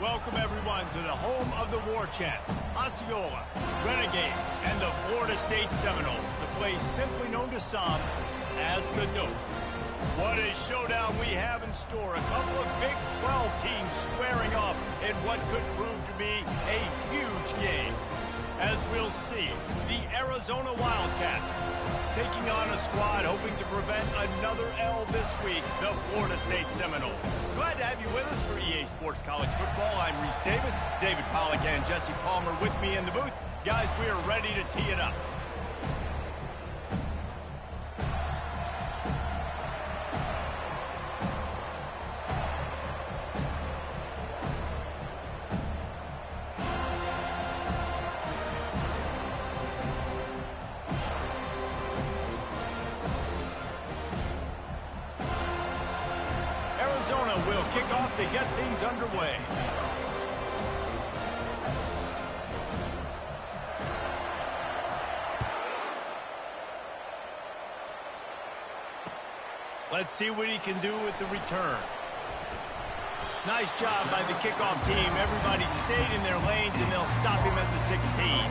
Welcome, everyone, to the home of the war chant, Osceola, Renegade, and the Florida State Seminoles, a place simply known to some as the Dope. What a showdown we have in store. A couple of Big 12 teams squaring off in what could prove to be a huge game. As we'll see, the Arizona Wildcats taking on a squad hoping to prevent another L this week, the Florida State Seminoles. Glad to have you with us for EA Sports College Football. I'm Reese Davis, David Pollack and Jesse Palmer with me in the booth. Guys, we are ready to tee it up. Arizona will kick off to get things underway. Let's see what he can do with the return. Nice job by the kickoff team. Everybody stayed in their lanes, and they'll stop him at the 16.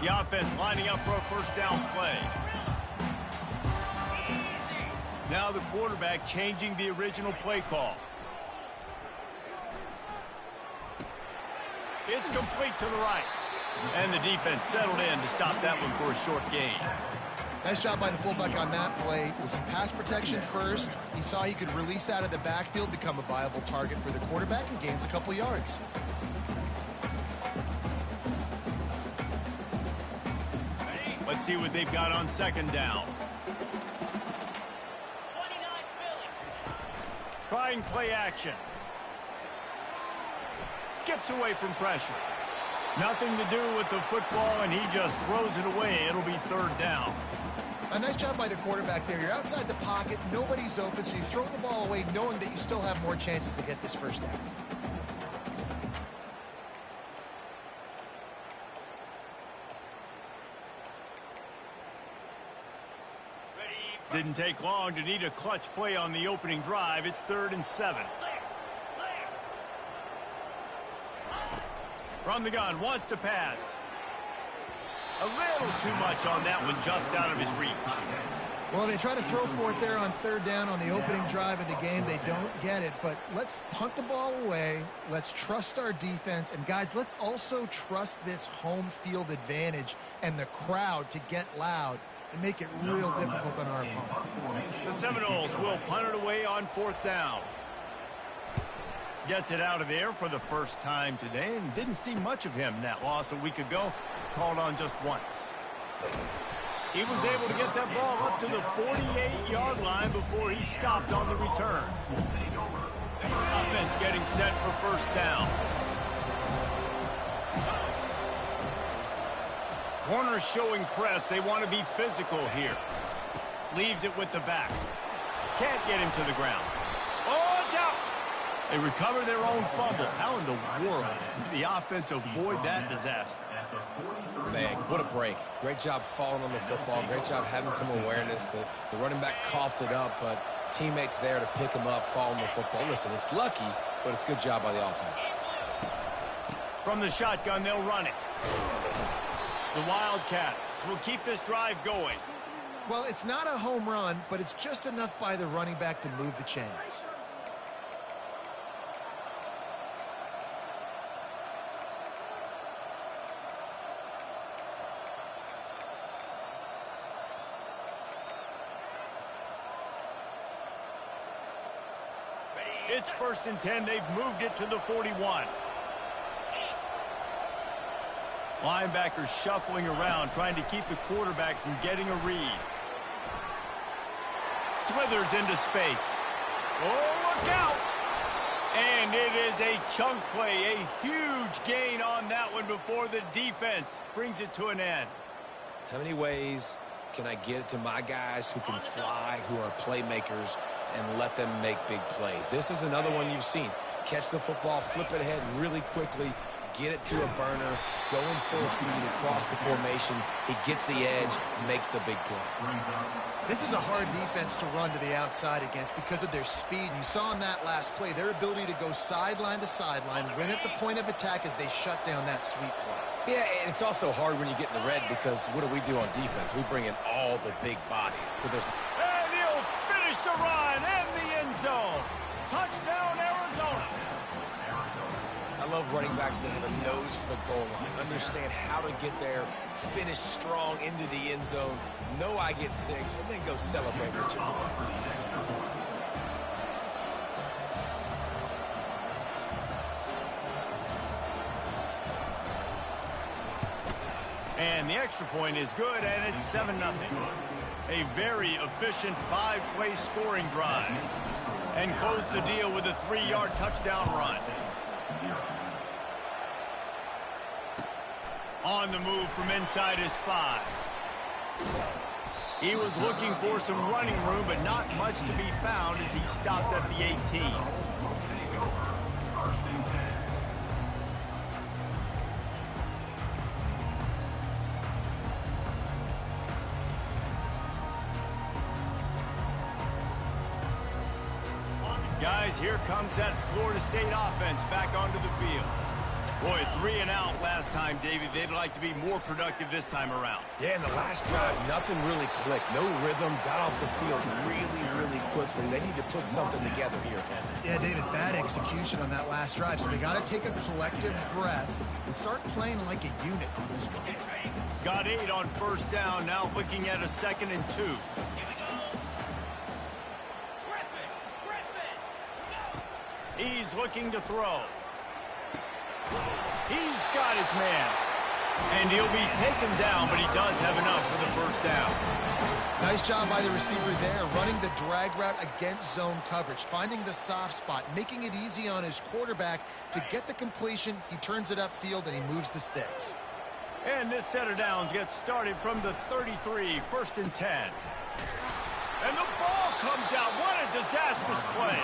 The offense lining up for a first down play. Now the quarterback changing the original play call. It's complete to the right. And the defense settled in to stop that one for a short gain. Nice job by the fullback on that play. Was in pass protection first. He saw he could release out of the backfield, become a viable target for the quarterback, and gains a couple yards. Let's see what they've got on second down. Trying play action. Skips away from pressure. Nothing to do with the football, and he just throws it away. It'll be third down. A nice job by the quarterback there. You're outside the pocket. Nobody's open, so you throw the ball away knowing that you still have more chances to get this first down. Didn't take long to need a clutch play on the opening drive. It's 3rd and 7. From the gun, wants to pass. A little too much on that one, just out of his reach. Well, they try to throw for it there on third down on the opening drive of the game. They don't get it, but let's punt the ball away. Let's trust our defense. And, guys, let's also trust this home field advantage and the crowd to get loud and make it real difficult on our opponent. The Seminoles will punt it away on 4th down. Gets it out of there for the first time today, and didn't see much of him. That loss a week ago, called on just once. He was able to get that ball up to the 48-yard line before he stopped on the return. Offense getting set for first down. Corners showing press. They want to be physical here. Leaves it with the back. Can't get him to the ground. Oh, it's out! They recover their own fumble. How in the world did the offense avoid that disaster? Man, what a break. Great job falling on the football. Great job having some awareness. The running back coughed it up, but teammates there to pick him up, fall on the football. Listen, it's lucky, but it's a good job by the offense. From the shotgun, they'll run it. The Wildcats will keep this drive going. Well, it's not a home run, but it's just enough by the running back to move the chains. It's 1st and 10. They've moved it to the 41. Linebackers shuffling around, trying to keep the quarterback from getting a read. Slithers into space. Oh, look out! And it is a chunk play, a huge gain on that one before the defense brings it to an end. How many ways Can I get it to my guys who can fly, who are playmakers, and let them make big plays? This is another one you've seen. Catch the football, flip it ahead really quickly, get it to a burner, go in full speed across the formation. He gets the edge, makes the big play. This is a hard defense to run to the outside against because of their speed. You saw in that last play their ability to go sideline to sideline, win at the point of attack as they shut down that sweep play. Yeah, and it's also hard when you get in the red because what do on defense? We bring in all the big bodies. So there's... And he'll finish the run in the end zone. Touchdown, Arizona. I love running backs that have a nose for the goal line, understand how to get there, finish strong into the end zone, know I get 6, and then go celebrate with your boys. And the extra point is good, and it's 7-0. A very efficient 5-play scoring drive. And close the deal with a 3-yard touchdown run. On the move from inside his 5. He was looking for some running room, but not much to be found as he stopped at the 18. Guys, here comes that Florida State offense back onto the field. Boy, 3 and out last time, David. They'd like to be more productive this time around. Yeah, in the last drive, nothing really clicked. No rhythm, got off the field really quickly. They need to put something together here, Ken. Yeah, David, bad execution on that last drive, so they got to take a collective breath and start playing like a unit on this one. Got 8 on first down, now looking at a 2nd and 2. He's looking to throw. He's got his man. And he'll be taken down, but he does have enough for the first down. Nice job by the receiver there, running the drag route against zone coverage, finding the soft spot, making it easy on his quarterback to get the completion. He turns it upfield, and he moves the sticks. And this set of downs gets started from the 33, 1st and 10. And the ball comes out. What a disastrous play.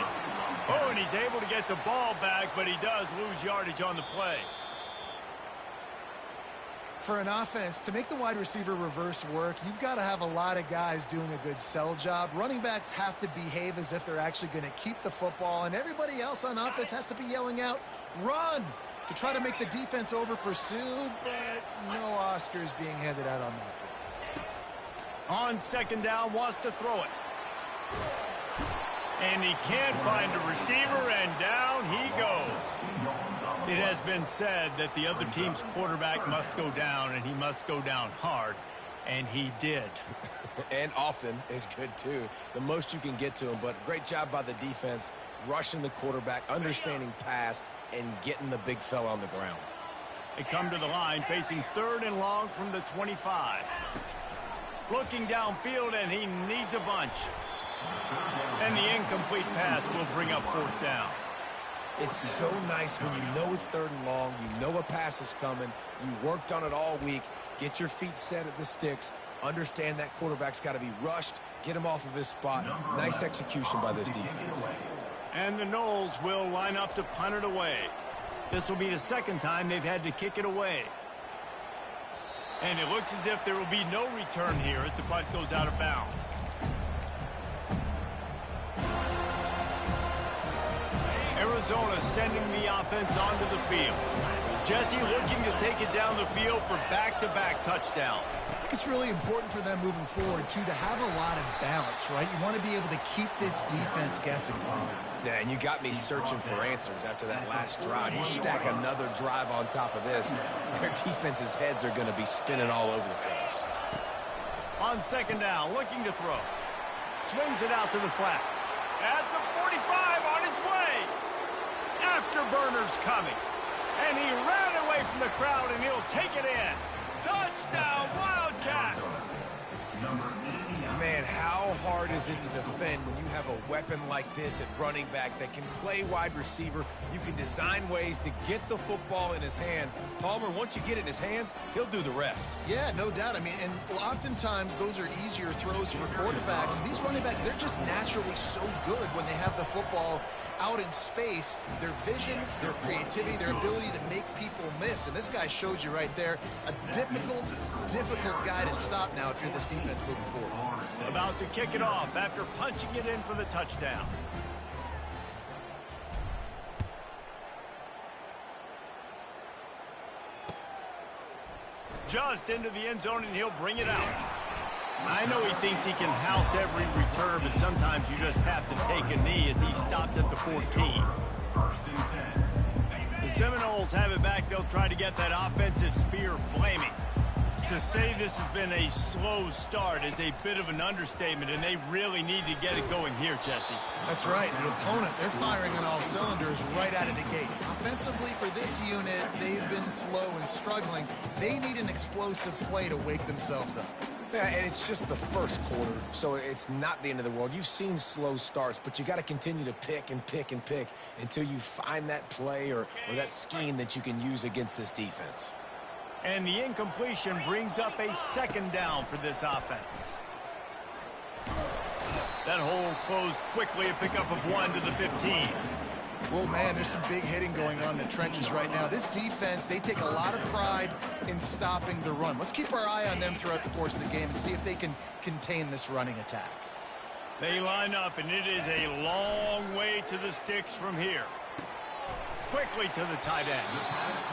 Oh, and he's able to get the ball back, but he does lose yardage on the play. For an offense, to make the wide receiver reverse work, you've got to have a lot of guys doing a good sell job. Running backs have to behave as if they're actually going to keep the football, and everybody else on offense has to be yelling out, run, to try to make the defense over-pursue, but no Oscars being handed out on that play. On 2nd down, wants to throw it. And he can't find a receiver, and down he goes. It has been said that the other team's quarterback must go down, and he must go down hard, and he did. And often is good, too. The most you can get to him, but great job by the defense, rushing the quarterback, understanding pass, and getting the big fella on the ground. They come to the line, facing 3rd and long from the 25. Looking downfield, and he needs a bunch. And the incomplete pass will bring up 4th down. It's so nice when you know it's 3rd and long, you know a pass is coming, you worked on it all week, get your feet set at the sticks, understand that quarterback's got to be rushed, get him off of his spot. Nice execution by this defense. And the Noles will line up to punt it away. This will be the 2nd time they've had to kick it away. And it looks as if there will be no return here as the punt goes out of bounds. Arizona sending the offense onto the field. Jesse looking to take it down the field for back-to-back touchdowns. I think it's really important for them moving forward, too, to have a lot of balance, right? You want to be able to keep this defense guessing, Bob. Yeah, and you got me searching for answers after that last drive. You stack another drive on top of this, their defense's heads are going to be spinning all over the place. On 2nd down, looking to throw. Swings it out to the flat. At the 45, on his way. Afterburner's coming. And he ran away from the crowd, and he'll take it in. Touchdown, Wildcats! Man, how hard hard is it to defend when you have a weapon like this at running back that can play wide receiver? You can design ways to get the football in his hand. Palmer, once you get it in his hands, he'll do the rest. Yeah, no doubt. I mean, and oftentimes those are easier throws for quarterbacks. These running backs, they're just naturally so good when they have the football out in space. Their vision, their creativity, their ability to make people miss. And this guy showed you right there, a difficult guy to stop now if you're this defense moving forward. About to kick it off after punching it in for the touchdown. Just into the end zone, and he'll bring it out. I know he thinks he can house every return, but sometimes you just have to take a knee as he stopped at the 14. The Seminoles have it back. They'll try to get that offensive spear flaming. To say this has been a slow start is a bit of an understatement, and they really need to get it going here, Jesse. That's right. The opponent, they're firing on all cylinders right out of the gate. Offensively, for this unit, they've been slow and struggling. They need an explosive play to wake themselves up. Yeah, and it's just the first quarter, so it's not the end of the world. You've seen slow starts, but you got to continue to pick and pick and pick until you find that play or that scheme that you can use against this defense. And the incompletion brings up a second down for this offense. That hole closed quickly, a pickup of 1 to the 15. Well, man, there's some big hitting going on in the trenches right now. This defense, they take a lot of pride in stopping the run. Let's keep our eye on them throughout the course of the game and see if they can contain this running attack. They line up, and it is a long way to the sticks from here. Quickly to the tight end.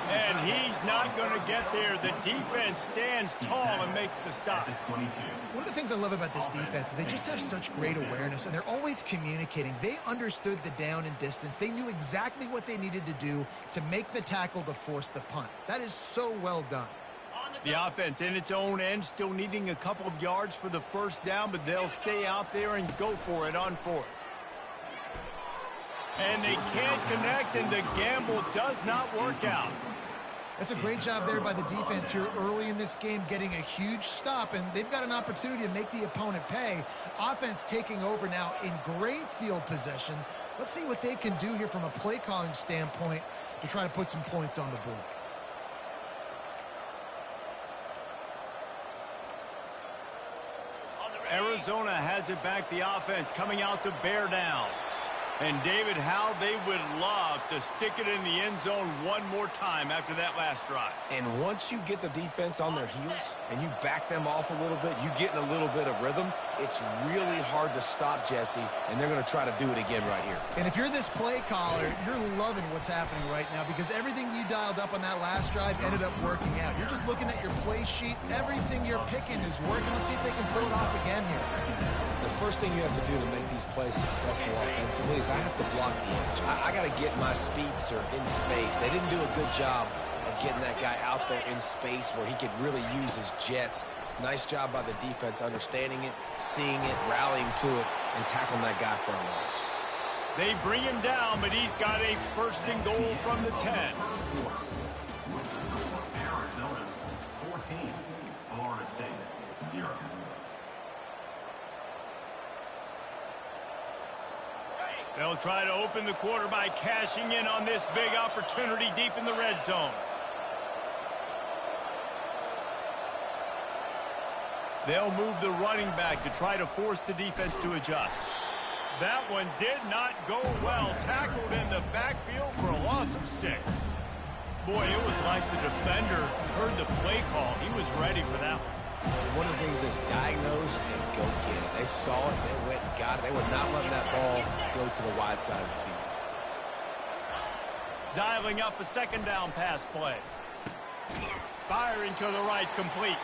And he's not going to get there. The defense stands tall and makes the stop. One of the things I love about this defense is they just have such great awareness, and they're always communicating. They understood the down and distance. They knew exactly what they needed to do to make the tackle to force the punt. That is so well done. The offense in its own end, still needing a couple of yards for the first down, but they'll stay out there and go for it on fourth. And they can't connect, and the gamble does not work out. That's a great job there by the defense here early in this game, getting a huge stop, and they've got an opportunity to make the opponent pay. Offense taking over now in great field possession. Let's see what they can do here from a play calling standpoint to try to put some points on the board. Arizona has it back, the offense coming out to bear down. And, David, how they would love to stick it in the end zone one more time after that last drive. And once you get the defense on their heels and you back them off a little bit, you get in a little bit of rhythm, it's really hard to stop, Jesse, and they're going to try to do it again right here. And if you're this play caller, you're loving what's happening right now because everything you dialed up on that last drive ended up working out. You're just looking at your play sheet. Everything you're picking is working. Let's see if they can pull it off again here. The first thing you have to do to make these plays successful offensively is I have to block the edge. I got to get my speedster in space. They didn't do a good job of getting that guy out there in space where he could really use his jets. Nice job by the defense understanding it, seeing it, rallying to it, and tackling that guy for a loss. They bring him down, but he's got a first and goal from the 10. Arizona 14, Florida State 0. They'll try to open the quarter by cashing in on this big opportunity deep in the red zone. They'll move the running back to try to force the defense to adjust. That one did not go well. Tackled in the backfield for a loss of 6. Boy, it was like the defender heard the play call. He was ready for that one. One of the things is diagnose and go get it. They saw it, they went and got it. They were not letting that ball go to the wide side of the field. Dialing up a second down pass play. Firing to the right, complete.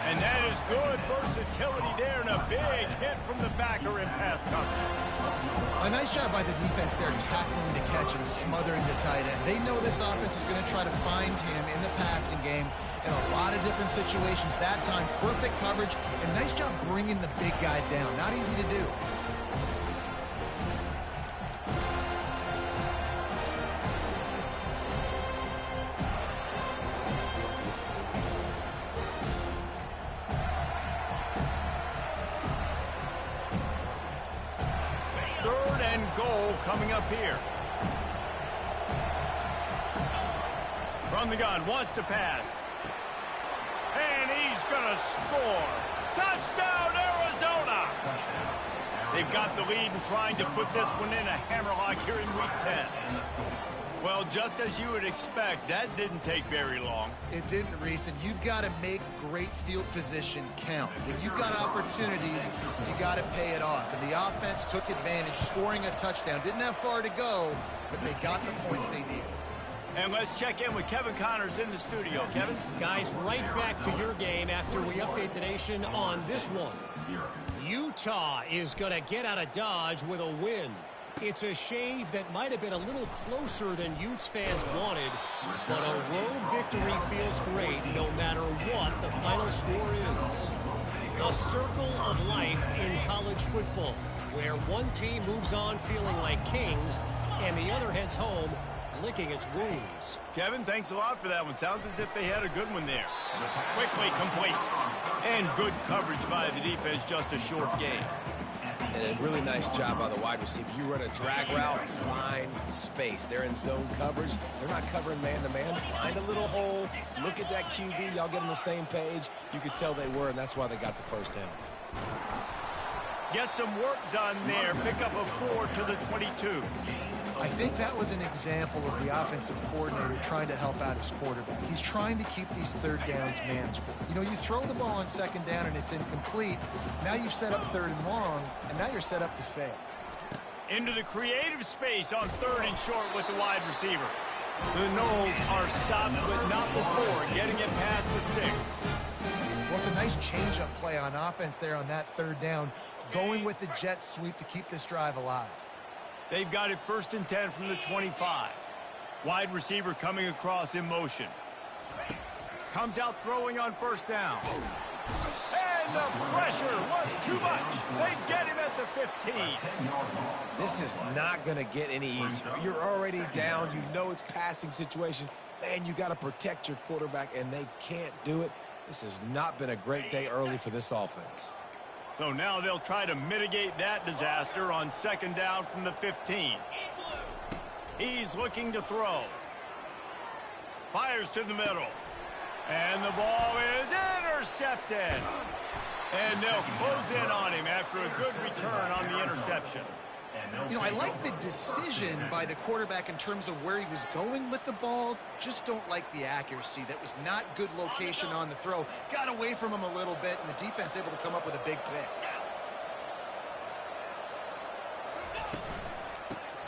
And that is good versatility there, and a big hit from the backer in pass coverage. A nice job by the defense there, tackling the catch and smothering the tight end. They know this offense is going to try to find him in the passing game in a lot of different situations. That time, perfect coverage, and nice job bringing the big guy down. Not easy to do. coming up here. From the gun, wants to pass. And he's going to score. Touchdown, Arizona! They've got the lead and trying to put this one in a hammerlock here in Week 10. Well, just as you would expect, that didn't take very long. It didn't, Reese, and you've got to make great field position count. When you've got opportunities, you got to pay it off. And the offense took advantage, scoring a touchdown. Didn't have far to go, but they got the points they needed. And let's check in with Kevin Connors in the studio. Kevin? Guys, right back to your game after we update the nation on this one. Utah is going to get out of Dodge with a win. It's a shave that might have been a little closer than Utes fans wanted, but a road victory feels great no matter what the final score is. A circle of life in college football, where one team moves on feeling like kings and the other heads home licking its wounds. Kevin, thanks a lot for that one. Sounds as if they had a good one there. Quickly complete. And good coverage by the defense, just a short gain. And a really nice job by the wide receiver. You run a drag route, find space. They're in zone coverage. They're not covering man-to-man. Find a little hole. Look at that QB. Y'all get on the same page. You could tell they were, and that's why they got the first down. Get some work done there. Pick up a 4 to the 22. I think that was an example of the offensive coordinator trying to help out his quarterback. He's trying to keep these third downs manageable. You know, you throw the ball on second down and it's incomplete. Now you've set up third and long, and now you're set up to fail. Into the creative space on third and short with the wide receiver. The Knowles are stopped, but not before getting it past the sticks. Well, it's a nice change-up play on offense there on that third down, going with the jet sweep to keep this drive alive. They've got it 1st and 10 from the 25. Wide receiver coming across in motion. Comes out throwing on first down. And the pressure was too much. They get him at the 15. This is not going to get any easier. You're already down. You know it's passing situation. Man, you got to protect your quarterback, and they can't do it. This has not been a great day early for this offense. So now they'll try to mitigate that disaster on second down from the 15. He's looking to throw. Fires to the middle. And the ball is intercepted. And they'll close in on him after a good return on the interception. You know, I like the decision by the quarterback in terms of where he was going with the ball. Just don't like the accuracy. That was not good location on the throw. Got away from him a little bit, and the defense able to come up with a big pick.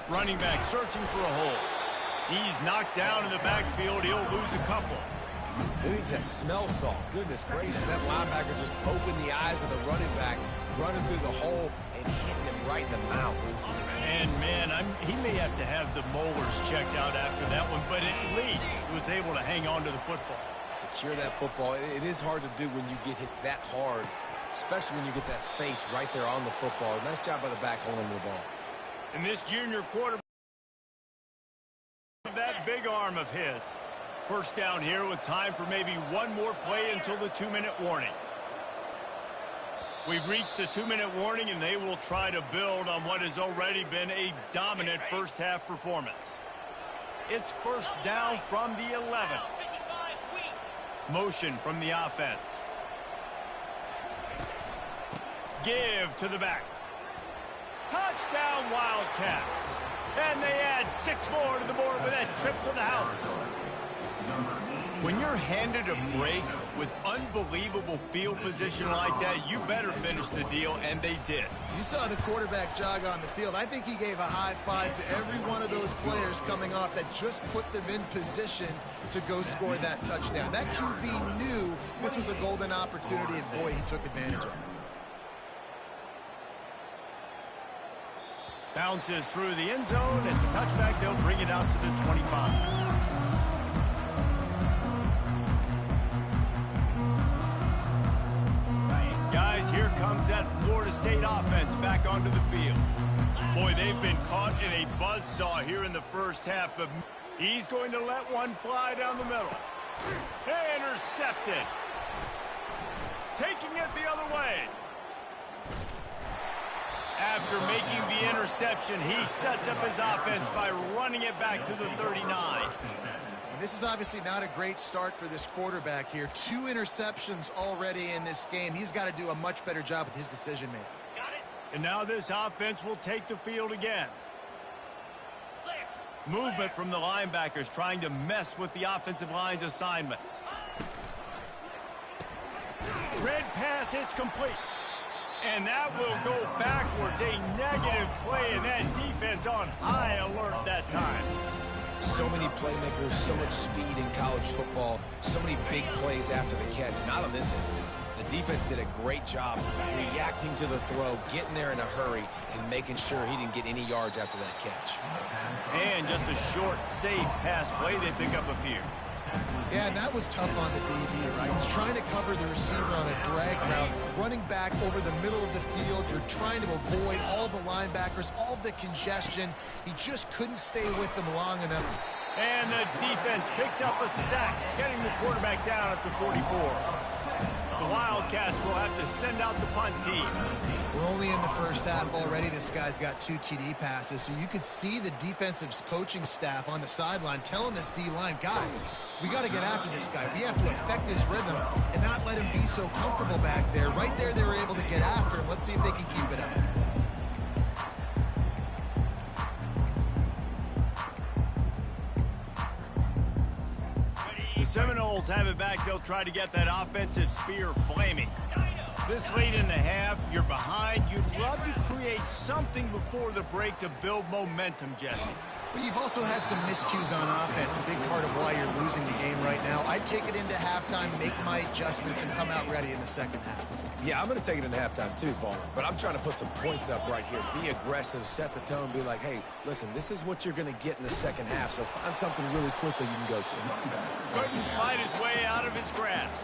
Running back searching for a hole. He's knocked down in the backfield. He'll lose a couple. Who needs that smell salt? Goodness gracious, that linebacker just opened the eyes of the running back, running through the hole and hitting him right in the mouth. And, man, he may have to have the molars checked out after that one, but at least he was able to hang on to the football. Secure that football. It is hard to do when you get hit that hard, especially when you get that face right there on the football. Nice job by the back holding the ball. And this junior quarterback, that big arm of his. First down here with time for maybe one more play until the 2-minute warning. We've reached the 2-minute warning, and they will try to build on what has already been a dominant first-half performance. It's first down from the 11. Motion from the offense. Give to the back. Touchdown, Wildcats. And they add 6 more to the board with that trip to the house. When you're handed a break with unbelievable field position like that, you better finish the deal, and they did. You saw the quarterback jog on the field. I think he gave a high five to every one of those players coming off that just put them in position to go score that touchdown. That QB knew this was a golden opportunity, and boy, he took advantage of it. Bounces through the end zone. It's a touchback. They'll bring it out to the 25. Guys, here comes that Florida State offense back onto the field. Boy, they've been caught in a buzzsaw here in the first half, but he's going to let one fly down the middle. Intercepted. Taking it the other way. After making the interception, he sets up his offense by running it back to the 39. And this is obviously not a great start for this quarterback here. 2 interceptions already in this game. He's got to do a much better job with his decision-making. And now this offense will take the field again. Movement from the linebackers trying to mess with the offensive line's assignments. Red pass, it's complete. And that will go backwards. A negative play, and that defense on high alert that time. So many playmakers, so much speed in college football, so many big plays after the catch. Not on this instance. The defense did a great job reacting to the throw, getting there in a hurry, and making sure he didn't get any yards after that catch. And just a short, safe pass play, they pick up a few. Yeah, and that was tough on the DB, right? He's trying to cover the receiver on a drag route, running back over the middle of the field. You're trying to avoid all the linebackers, all of the congestion. He just couldn't stay with them long enough. And the defense picks up a sack, getting the quarterback down at the 44. The Wildcats will have to send out the punt team. We're only in the first half already. This guy's got 2 TD passes, so you could see the defensive coaching staff on the sideline telling this D-line, guys, we got to get after this guy. We have to affect his rhythm and not let him be so comfortable back there. Right there, they were able to get after him. Let's see if they can keep it up. The Seminoles have it back. They'll try to get that offensive spear flaming. This late in the half, you're behind. You'd love to create something before the break to build momentum, Jesse. But you've also had some miscues on offense, a big part of why you're losing the game right now. I'd take it into halftime, make my adjustments, and come out ready in the second half. Yeah, I'm going to take it into halftime too, Paul. But I'm trying to put some points up right here. Be aggressive, set the tone, be like, hey, listen, this is what you're going to get in the second half, so find something really quickly you can go to. Couldn't fight his way out of his grasp.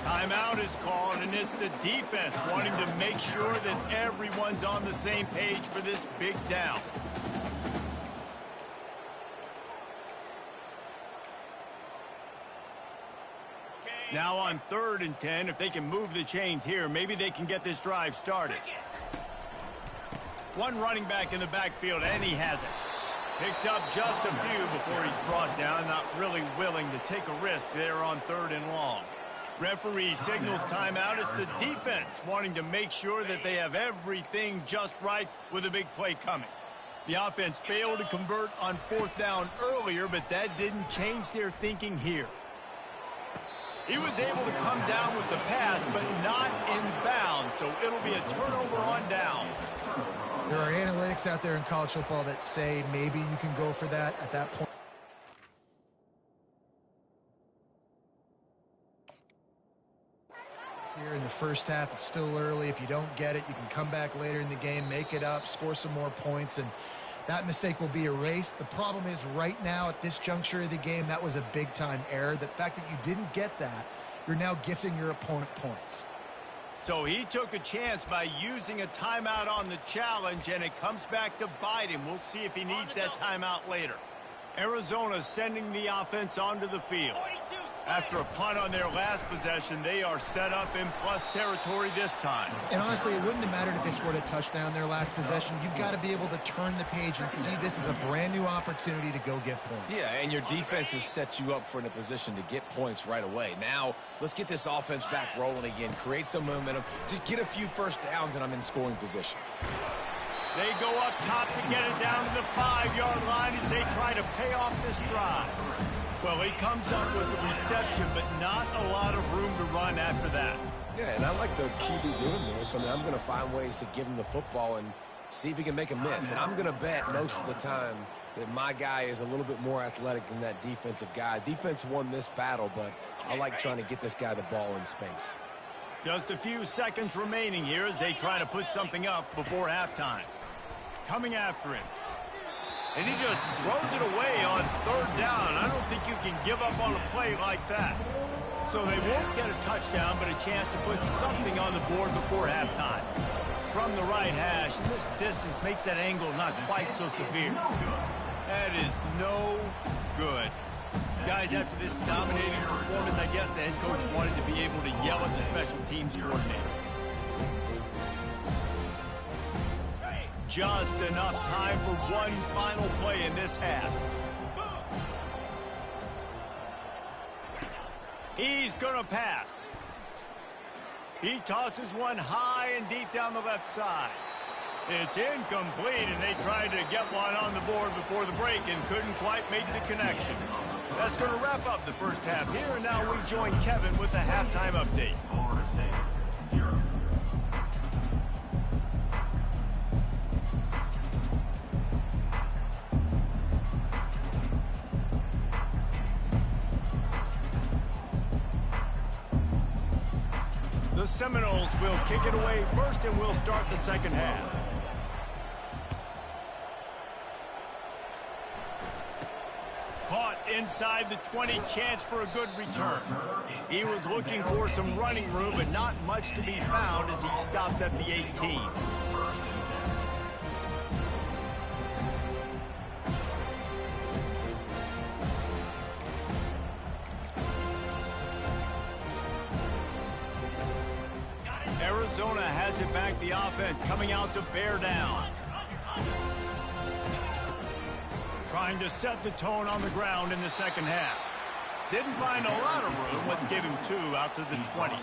Timeout is called, and it's the defense wanting to make sure that everyone's on the same page for this big down. Now on 3rd and 10, if they can move the chains here, maybe they can get this drive started. One running back in the backfield, and he has it. Picks up just a few before he's brought down, not really willing to take a risk there on 3rd and long. Referee signals timeout. It's the defense wanting to make sure that they have everything just right with a big play coming. The offense failed to convert on 4th down earlier, but that didn't change their thinking here. He was able to come down with the pass, but not inbounds, so it'll be a turnover on downs. There are analytics out there in college football that say maybe you can go for that at that point. Here in the first half, it's still early. If you don't get it, you can come back later in the game, make it up, score some more points, and that mistake will be erased. The problem is right now at this juncture of the game, that was a big-time error. The fact that you didn't get that, you're now gifting your opponent points. So he took a chance by using a timeout on the challenge, and it comes back to bite him. We'll see if he needs that timeout later. Arizona sending the offense onto the field. After a punt on their last possession, they are set up in plus territory this time. And honestly, it wouldn't have mattered if they scored a touchdown their last possession. You've got to be able to turn the page and see this as a brand new opportunity to go get points. Yeah, and your defense has set you up for in a position to get points right away. Now, let's get this offense back rolling again, create some momentum, just get a few first downs, and I'm in scoring position. They go up top to get it down to the 5-yard line as they try to pay off this drive. Well, he comes up with the reception, but not a lot of room to run after that. Yeah, and I like the QB doing this. I mean, I'm going to find ways to give him the football and see if he can make a miss. And I'm going to bet most of the time that my guy is a little bit more athletic than that defensive guy. Defense won this battle, but I like trying to get this guy the ball in space. Just a few seconds remaining here as they try to put something up before halftime. Coming after him. And he just throws it away on 3rd down. I don't think you can give up on a play like that. So they won't get a touchdown, but a chance to put something on the board before halftime. From the right hash, and this distance makes that angle not quite so severe. That is no good. Guys, after this dominating performance, I guess the head coach wanted to be able to yell at the special teams coordinator. just enough time for one final play in this half. He's going to pass. He tosses one high and deep down the left side. It's incomplete, and they tried to get one on the board before the break and couldn't quite make the connection. That's going to wrap up the first half here, and now we join Kevin with the halftime update. Florida State, 0. The Seminoles will kick it away first, and we'll start the second half. Caught inside the 20, chance for a good return. He was looking for some running room, but not much to be found as he stopped at the 18. Arizona has it back, the offense coming out to bear down. Trying to set the tone on the ground in the second half. Didn't find a lot of room. Let's give him 2 out to the 20.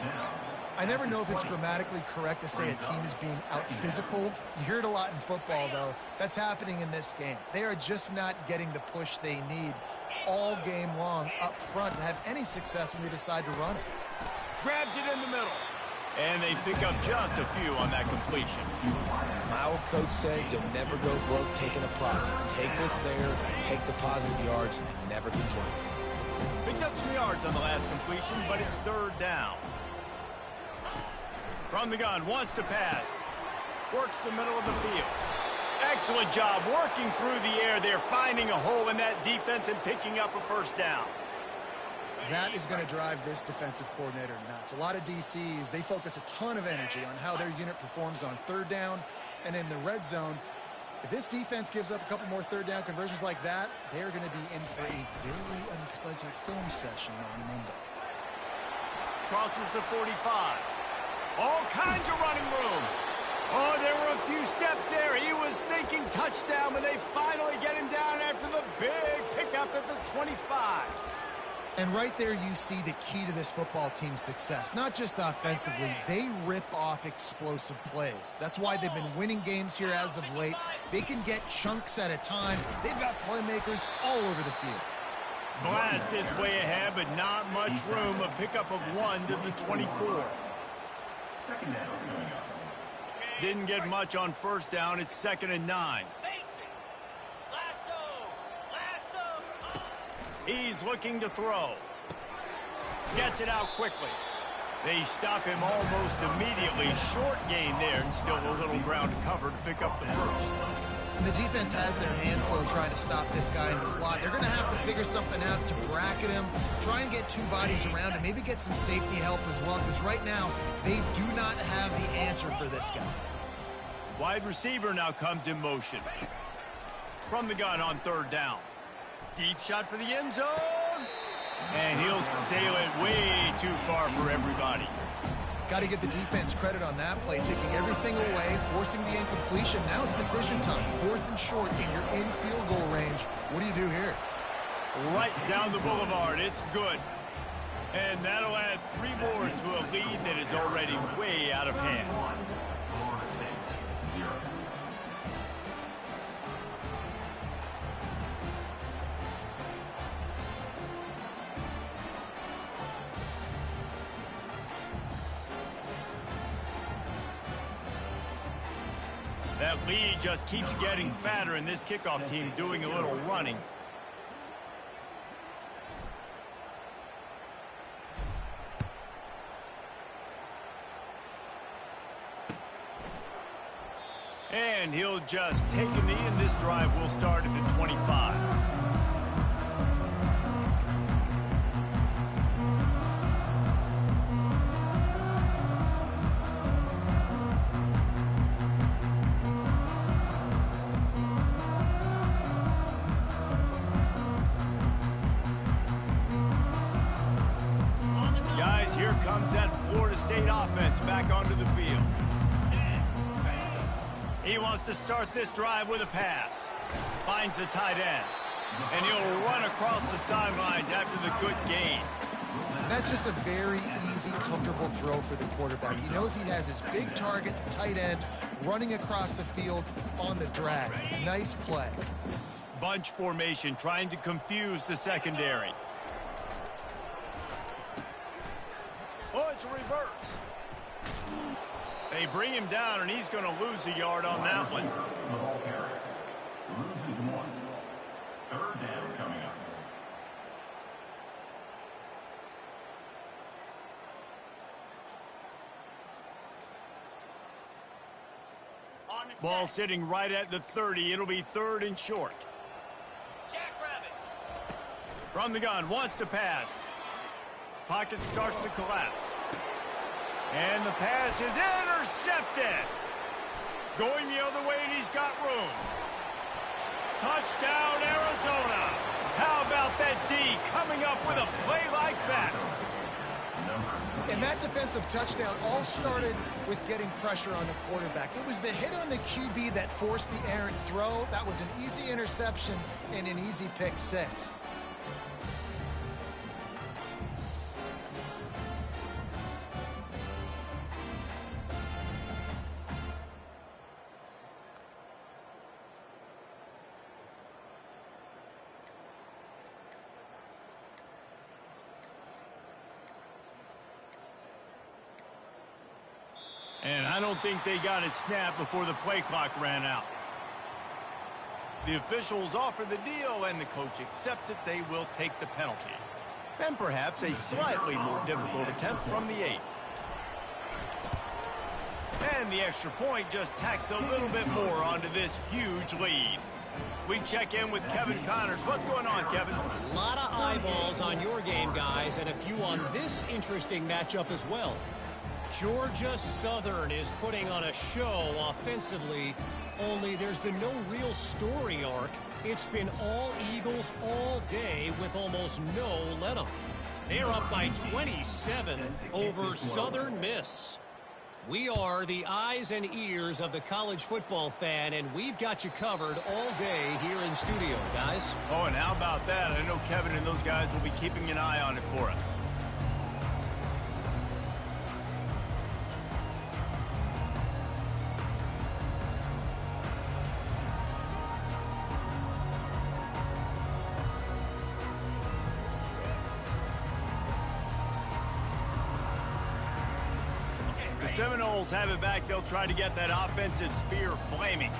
I never know if it's grammatically correct to say a team is being out-physicaled. You hear it a lot in football, though. That's happening in this game. They are just not getting the push they need all game long up front to have any success when they decide to run it. Grabs it in the middle. And they pick up just a few on that completion. My old coach said you'll never go broke taking a profit. Take what's there, take the positive yards, and never complain. Picked up some yards on the last completion, but it's third down. From the gun, wants to pass. Works the middle of the field. Excellent job working through the air there, finding a hole in that defense and picking up a first down. That is going to drive this defensive coordinator nuts. A lot of DCs, they focus a ton of energy on how their unit performs on third down and in the red zone. If this defense gives up a couple more third down conversions like that, they're going to be in for a very unpleasant film session on Monday. Crosses the 45. All kinds of running room. Oh, there were a few steps there. He was thinking touchdown, but they finally get him down after the big pickup at the 25. And right there you see the key to this football team's success. Not just offensively, they rip off explosive plays. That's why they've been winning games here as of late. They can get chunks at a time. They've got playmakers all over the field. Blast is way ahead, but not much room. A pickup of 1 to the 24. Second down. Didn't get much on first down. It's 2nd and 9. He's looking to throw. Gets it out quickly. They stop him almost immediately. Short gain there, and still a little ground to cover to pick up the first. And the defense has their hands full trying to stop this guy in the slot. They're going to have to figure something out to bracket him, try and get 2 bodies around him, maybe get some safety help as well, because right now they do not have the answer for this guy. Wide receiver now comes in motion. From the gun on third down. Deep shot for the end zone. And he'll sail it way too far for everybody. Got to give the defense credit on that play, taking everything away, forcing the incompletion. Now it's decision time. 4th and short, and you're in field goal range. What do you do here? Right down the boulevard. It's good. And that'll add 3 more to a lead that is already way out of hand. Florida State, 0. That lead just keeps getting fatter, and this kickoff team doing a little running. And he'll just take a knee, and this drive will start at the 25. Guys, here comes that Florida State offense back onto the field. He wants to start this drive with a pass. Finds the tight end. And he'll run across the sidelines after the good gain. That's just a very easy, comfortable throw for the quarterback. He knows he has his big target, the tight end, running across the field on the drag. Nice play. Bunch formation, trying to confuse the secondary. Oh, it's a reverse. They bring him down, and he's going to lose a yard on that one. The ball carrier loses 1. Third down coming up. Ball sitting right at the 30. It'll be 3rd and short. From the gun, wants to pass. Pocket starts to collapse. And the pass is intercepted. Going the other way, and he's got room. Touchdown, Arizona. How about that D coming up with a play like that? And that defensive touchdown all started with getting pressure on the quarterback. It was the hit on the QB that forced the errant throw. That was an easy interception and an easy pick 6. And I don't think they got it snapped before the play clock ran out. The officials offer the deal, and the coach accepts it. They will take the penalty. And perhaps a slightly more difficult attempt from the 8. And the extra point just tacks a little bit more onto this huge lead. We check in with Kevin Connors. What's going on, Kevin? A lot of eyeballs on your game, guys, and a few on this interesting matchup as well. Georgia Southern is putting on a show offensively, only there's been no real story arc. It's been all Eagles all day with almost no let-up. They're up by 27 over Southern Miss. We are the eyes and ears of the college football fan, and we've got you covered all day here in studio, guys. Oh, and how about that? I know Kevin and those guys will be keeping an eye on it for us. Seminoles have it back. They'll try to get that offensive spear flaming.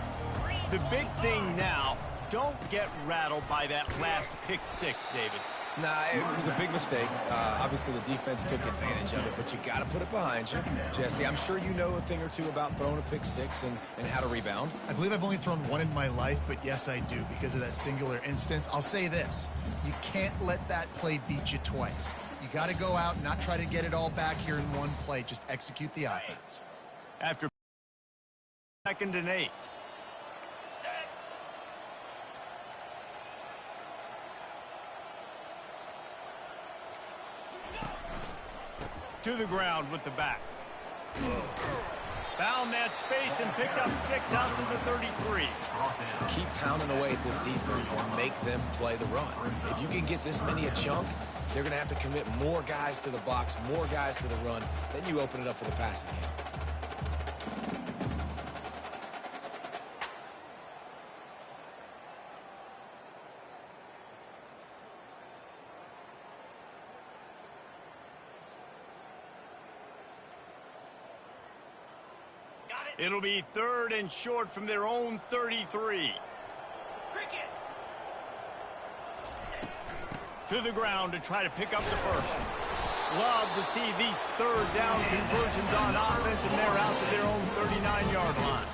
The big thing now, don't get rattled by that last pick 6, David. Nah, it was a big mistake. Obviously, the defense took advantage of it, but you got to put it behind you. Jesse, I'm sure you know a thing or two about throwing a pick 6 and how to rebound. I believe I've only thrown one in my life, but yes, I do because of that singular instance. I'll say this. You can't let that play beat you twice. You got to go out and not try to get it all back here in one play. Just execute the offense. After 2nd and 8. To the ground with the back. Found that space and picked up 6 out to the 33. Keep pounding away at this defense and make them play the run. If you can get this many a chunk, they're going to have to commit more guys to the box, more guys to the run. Then you open it up for the passing game. It'll be 3rd and short from their own 33. To the ground to try to pick up the first. Love to see these 3rd down conversions on offense, and they're out to their own 39-yard line.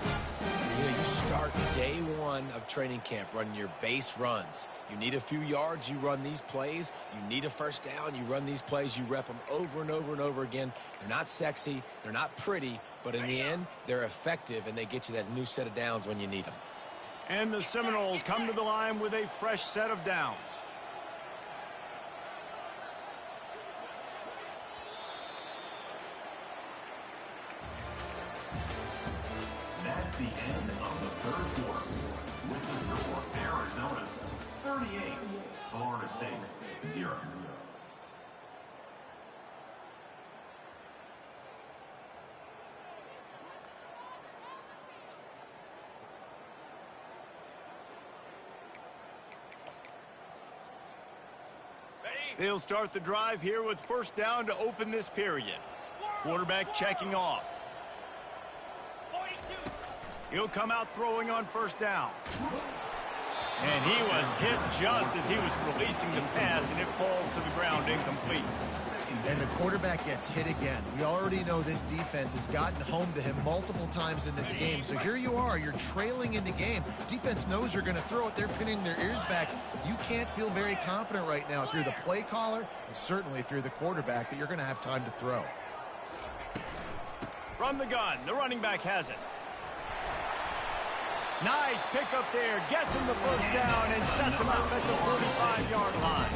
You know, you start day 1 of training camp running your base runs. You need a few yards, you run these plays. You need a first down, you run these plays. You rep them over and over and over again. They're not sexy, they're not pretty, but in the end, they're effective, and they get you that new set of downs when you need them. And the Seminoles come to the line with a fresh set of downs. That's the end of the third quarter. With the score, Arizona 38, Florida State 0. They'll start the drive here with first down to open this period. Quarterback checking off. He'll come out throwing on first down. And he was hit just as he was releasing the pass, and it falls to the ground incomplete. And the quarterback gets hit again. We already know this defense has gotten home to him multiple times in this game. So here you are, you're trailing in the game. Defense knows you're going to throw it. They're pinning their ears back. You can't feel very confident right now if you're the play caller, and certainly if you're the quarterback, that you're going to have time to throw. From the gun, the running back has it. Nice pickup there, gets him the first down and sets him up at the 45-yard line.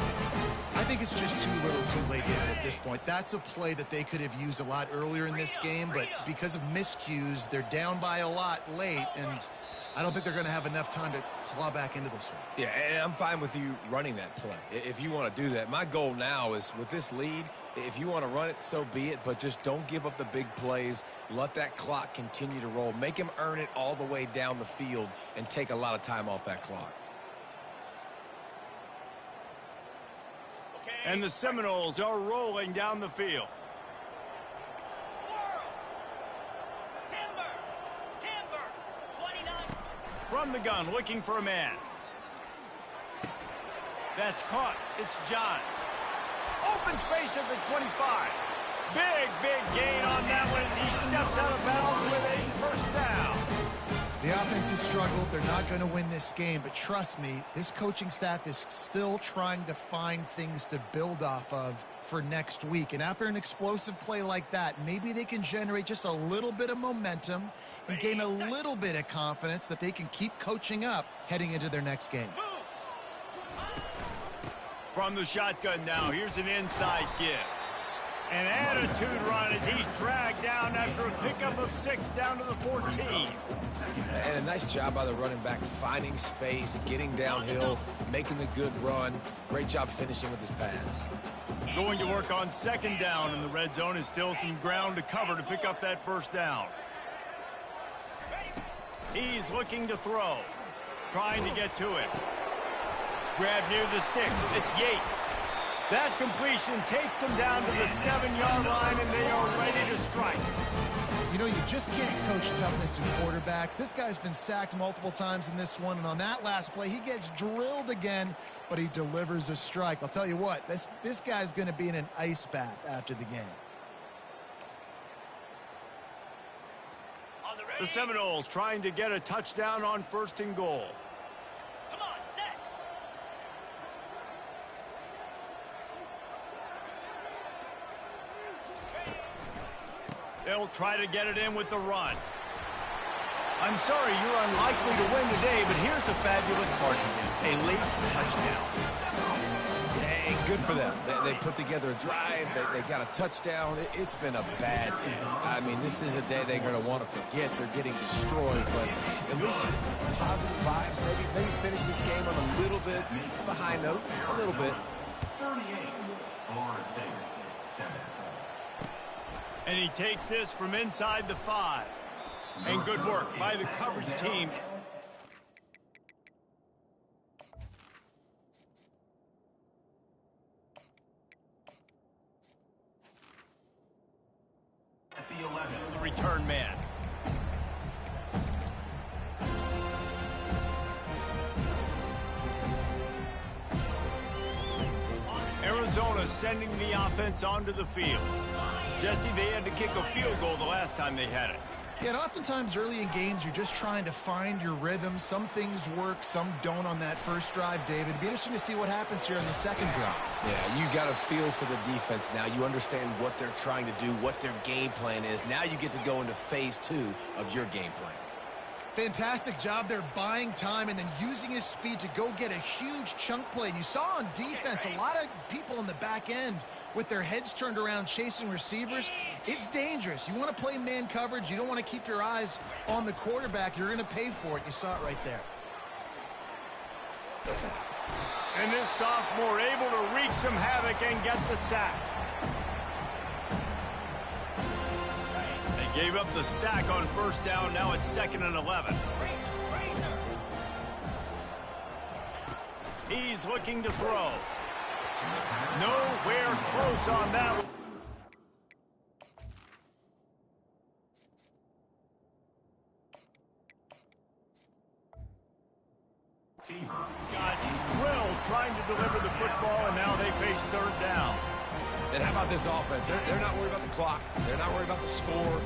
I think it's just too little too late at this point. That's a play that they could have used a lot earlier in this game, but because of miscues, they're down by a lot late, and I don't think they're going to have enough time to claw back into this one. Yeah, and I'm fine with you running that play if you want to do that. My goal now is with this lead, if you want to run it, so be it, but just don't give up the big plays. Let that clock continue to roll. Make him earn it all the way down the field and take a lot of time off that clock. And the Seminoles are rolling down the field. Timber, 29. From the gun, looking for a man. That's caught. It's Johns. Open space at the 25. Big gain on that one as he steps out of bounds with a first down. The offense has struggled. They're not going to win this game, but trust me, this coaching staff is still trying to find things to build off of for next week. And after an explosive play like that, maybe they can generate just a little bit of momentum and gain a little bit of confidence that they can keep coaching up heading into their next game. From the shotgun now, here's an inside give. An attitude run as he's dragged down after a pickup of 6 down to the 14. And a nice job by the running back, finding space, getting downhill, making the good run. Great job finishing with his pads. Going to work on second down, and the red zone is still some ground to cover to pick up that first down. He's looking to throw, trying to get to it. Grab near the sticks. It's Yates. That completion takes them down to the 7-yard line, and they are ready to strike. You know, you just can't coach toughness in quarterbacks. This guy's been sacked multiple times in this one, and on that last play, he gets drilled again, but he delivers a strike. I'll tell you what, this guy's going to be in an ice bath after the game. The Seminoles trying to get a touchdown on first and goal. They'll try to get it in with the run. I'm sorry you're unlikely to win today, but here's a fabulous part of it. A late touchdown. Hey, good for them. They put together a drive. They got a touchdown. It's been a bad day. I mean, this is a day they're going to want to forget. They're getting destroyed, but at least you get some positive vibes. Maybe finish this game on a little bit of a high note. A little bit. 38, Florida State 7. And he takes this from inside the 5. And good work by the coverage team. At the 11. The return man. Arizona sending the offense onto the field. Jesse, they had to kick a field goal the last time they had it. Yeah, and oftentimes early in games, you're just trying to find your rhythm. Some things work, some don't on that first drive, David. It'd be interesting to see what happens here on the second drive. Yeah, you got a feel for the defense now. You understand what they're trying to do, what their game plan is. Now you get to go into phase 2 of your game plan. Fantastic job there buying time and then using his speed to go get a huge chunk play. And you saw on defense a lot of people in the back end with their heads turned around chasing receivers. It's dangerous. You want to play man coverage. You don't want to keep your eyes on the quarterback. You're going to pay for it. You saw it right there. And this sophomore able to wreak some havoc and get the sack. They gave up the sack on first down. Now it's 2nd and 11. He's looking to throw. Nowhere close on that one. Got drilled trying to deliver the football, and now they face 3rd down. And how about this offense? They're not worried about the clock. They're not worried about the score.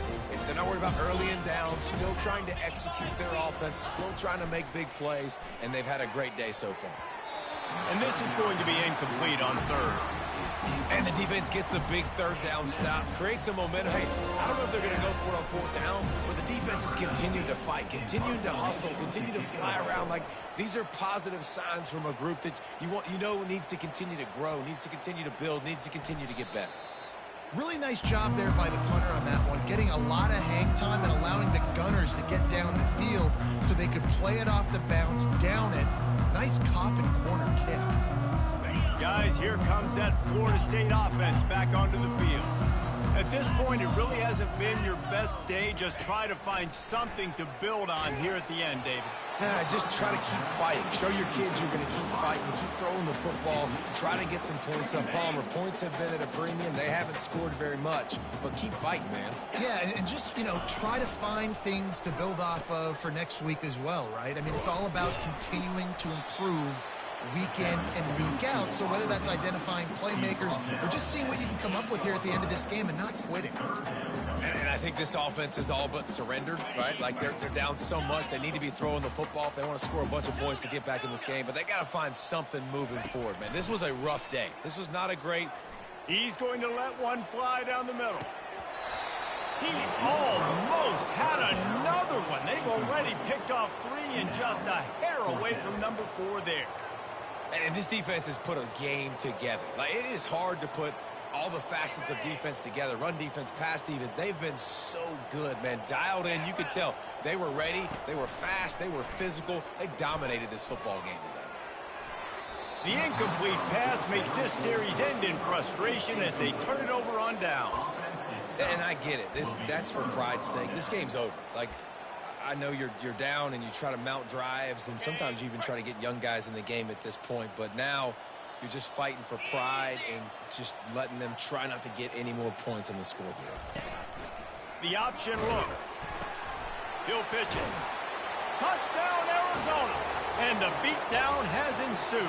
They're not worried about early and down. Still trying to execute their offense. Still trying to make big plays. And they've had a great day so far. And this is going to be incomplete on 3rd. And the defense gets the big 3rd down stop. Creates some momentum. Hey, I don't know if they're going to go for it on 4th down, but the defense has continued to fight, continued to hustle, continued to fly around. Like, these are positive signs from a group that you know needs to continue to grow, needs to continue to build, needs to continue to get better. Really nice job there by the punter on that one, getting a lot of hang time and allowing the Gunners to get down the field so they could play it off the bounce, down it. Nice coffin corner kick. Guys, here comes that Florida State offense back onto the field. At this point, it really hasn't been your best day. Just try to find something to build on here at the end, David. Just try to keep fighting. Show your kids you're going to keep fighting. Keep throwing the football. Try to get some points up. Palmer, points have been at a premium. They haven't scored very much, but keep fighting, man. Yeah, and just, try to find things to build off of for next week as well, right? I mean, it's all about continuing to improve week in and week out. So whether that's identifying playmakers or just seeing what you can come up with here at the end of this game and not quitting. And I think this offense is all but surrendered, right? Like, they're down so much. They need to be throwing the football if they want to score a bunch of points to get back in this game. But they got to find something moving forward, man. This was a rough day. This was not a great... He's going to let one fly down the middle. He almost had another one. They've already picked off 3 and just a hair away from number 4 there. And this defense has put a game together. Like, it is hard to put all the facets of defense together. Run defense, pass defense. They've been so good, man. Dialed in. You could tell they were ready. They were fast. They were physical. They dominated this football game today. The incomplete pass makes this series end in frustration as they turn it over on downs. And I get it. That's for pride's sake. This game's over. Like, I know you're down and you try to mount drives, and sometimes you even try to get young guys in the game at this point. But now you're just fighting for pride and just letting them try not to get any more points on the scoreboard. The option look. He'll pitch it. Touchdown, Arizona. And the beatdown has ensued.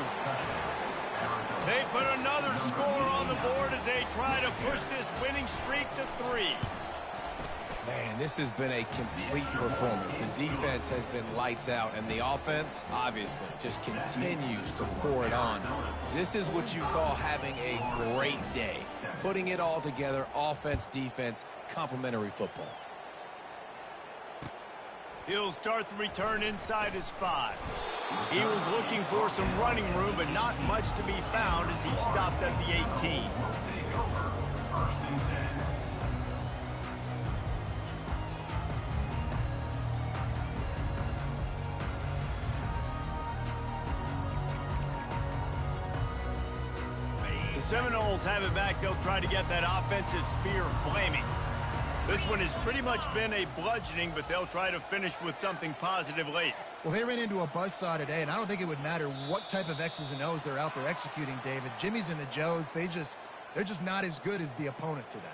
They put another score on the board as they try to push this winning streak to 3. Man, this has been a complete performance. The defense has been lights out, and the offense, obviously, just continues to pour it on. This is what you call having a great day. Putting it all together, offense, defense, complementary football. He'll start the return inside his 5. He was looking for some running room, but not much to be found as he stopped at the 18. The Seminoles have it back. They'll try to get that offensive spear flaming. This one has pretty much been a bludgeoning, but they'll try to finish with something positive late. Well, they ran into a buzzsaw today, and I don't think it would matter what type of X's and O's they're out there executing, David. Jimmy's and the Joes, they're just not as good as the opponent today.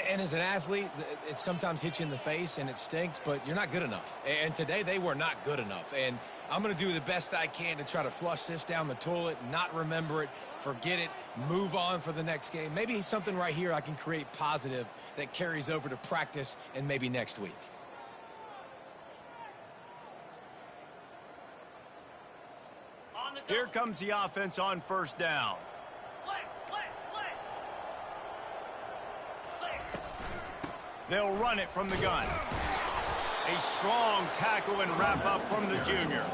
And as an athlete, it sometimes hits you in the face, and it stinks, but you're not good enough. And today, they were not good enough. And I'm going to do the best I can to try to flush this down the toilet, not remember it, forget it, move on for the next game. Maybe something right here I can create positive that carries over to practice and maybe next week. Here comes the offense on first down. They'll run it from the gun. A strong tackle and wrap-up from the junior.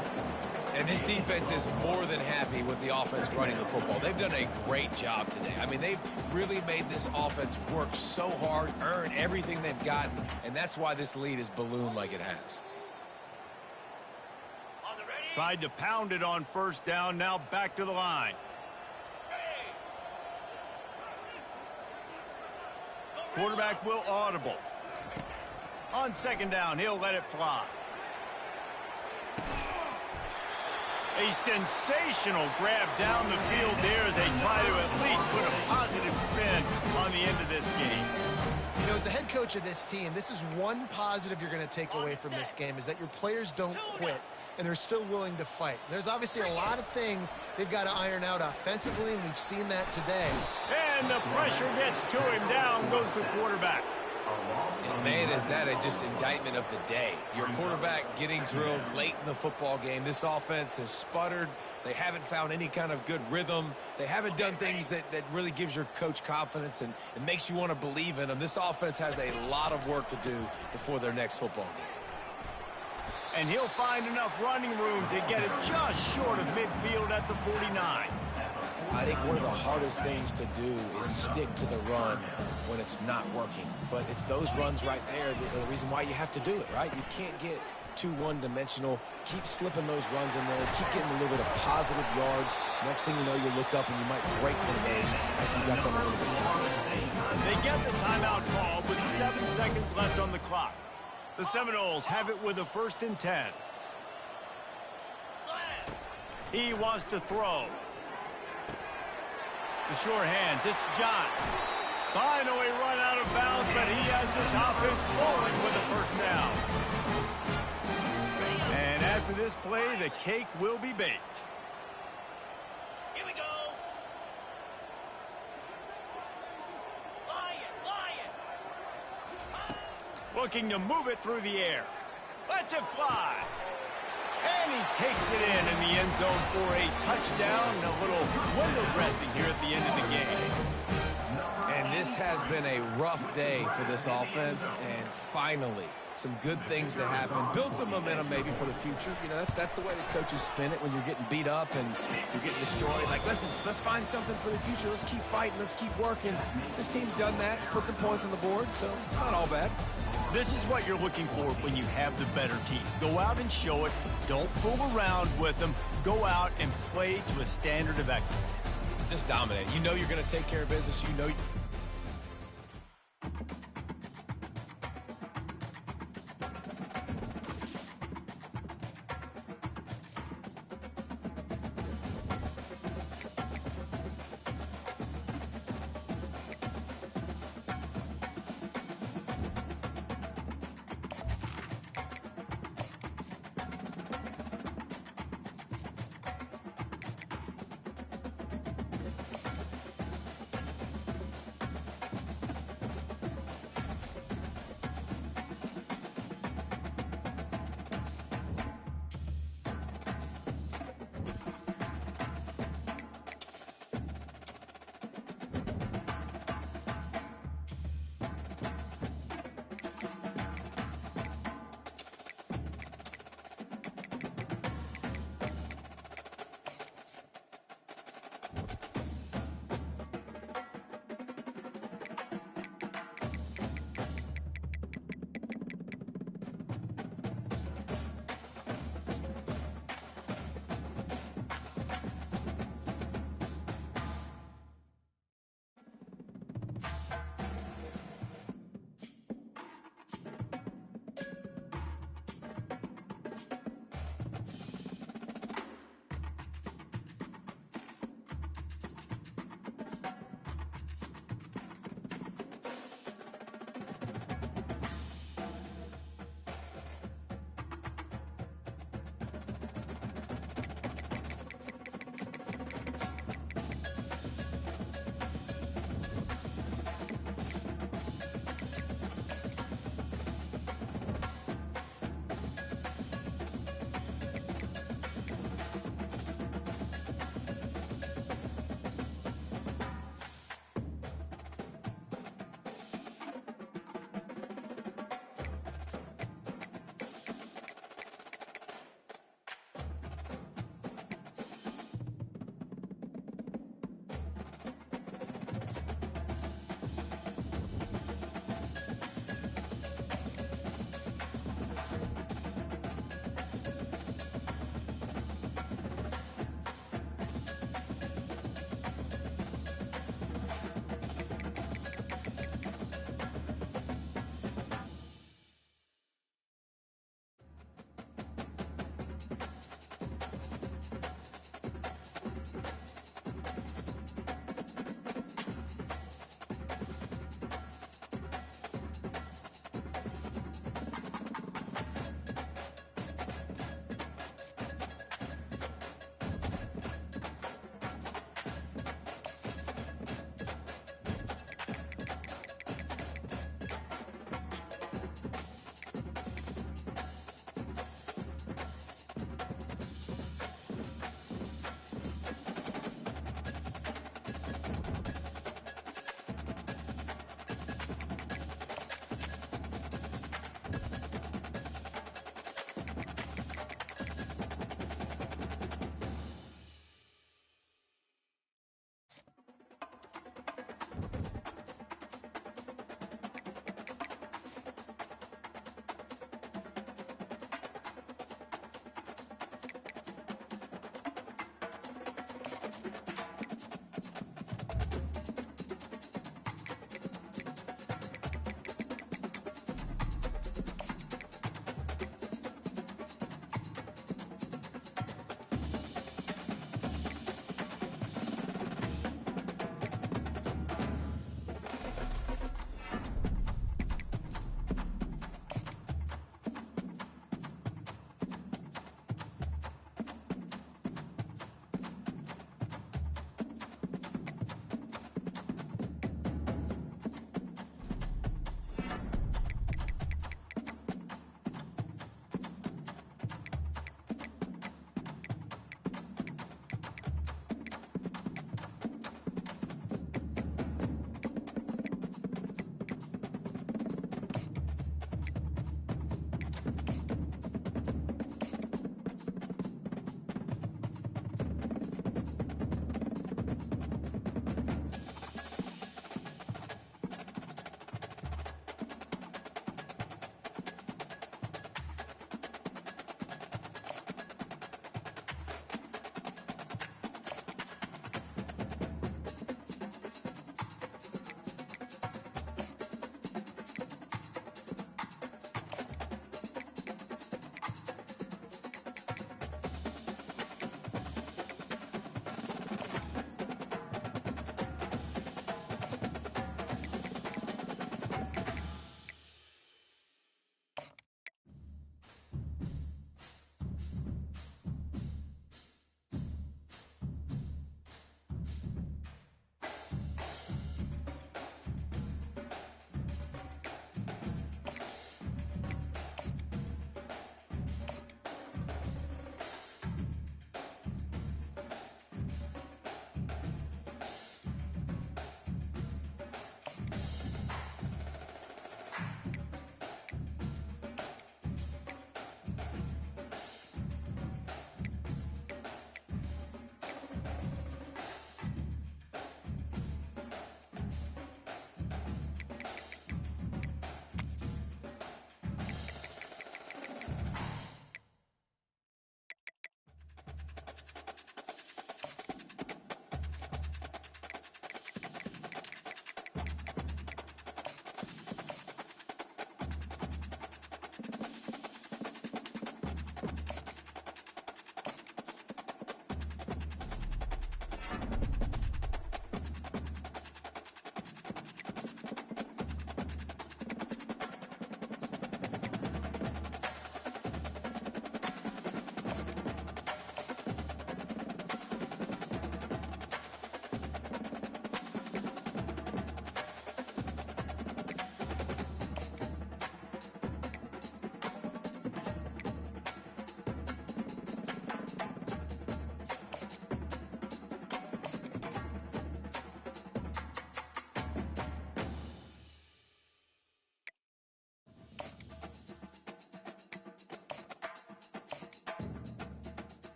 And this defense is more than happy with the offense running the football. They've done a great job today. I mean, they've really made this offense work so hard, earn everything they've gotten, and that's why this lead is ballooned like it has. Tried to pound it on first down, now back to the line. Quarterback will audible. On second down, he'll let it fly. A sensational grab down the field there as they try to at least put a positive spin on the end of this game. You know, as the head coach of this team, this is one positive you're going to take away from this game, is that your players don't quit, and they're still willing to fight. There's obviously a lot of things they've got to iron out offensively, and we've seen that today. And the pressure gets to him. Down goes the quarterback. And man, is that just indictment of the day. Your quarterback getting drilled late in the football game. This offense has sputtered. They haven't found any kind of good rhythm. They haven't done things that really gives your coach confidence and it makes you want to believe in them. This offense has a lot of work to do before their next football game. And he'll find enough running room to get it just short of midfield at the 49. I think one of the hardest things to do is stick to the run when it's not working. But it's those runs right there the reason why you have to do it, right? You can't get too one-dimensional. Keep slipping those runs in there. Keep getting a little bit of positive yards. Next thing you know, you look up and you might break one of those after you got them a little bit tired. They get the timeout call with 7 seconds left on the clock. The Seminoles have it with a 1st and 10. He wants to throw. The sure hands, it's John. Finally run out of bounds, but he has this offense rolling with a 1st down. And after this play, the cake will be baked. Here we go. Looking to move it through the air. Lets it fly. And he takes it in the end zone for a touchdown and a little window dressing here at the end of the game. And this has been a rough day for this offense, and finally some good things to happen. Build some momentum maybe for the future. You know, that's the way the coaches spin it when you're getting beat up and you're getting destroyed. Like, listen, let's find something for the future. Let's keep fighting. Let's keep working. This team's done that, put some points on the board, so it's not all bad. This is what you're looking for when you have the better team. Go out and show it. Don't fool around with them. Go out and play to a standard of excellence. Just dominate. You know you're going to take care of business. You know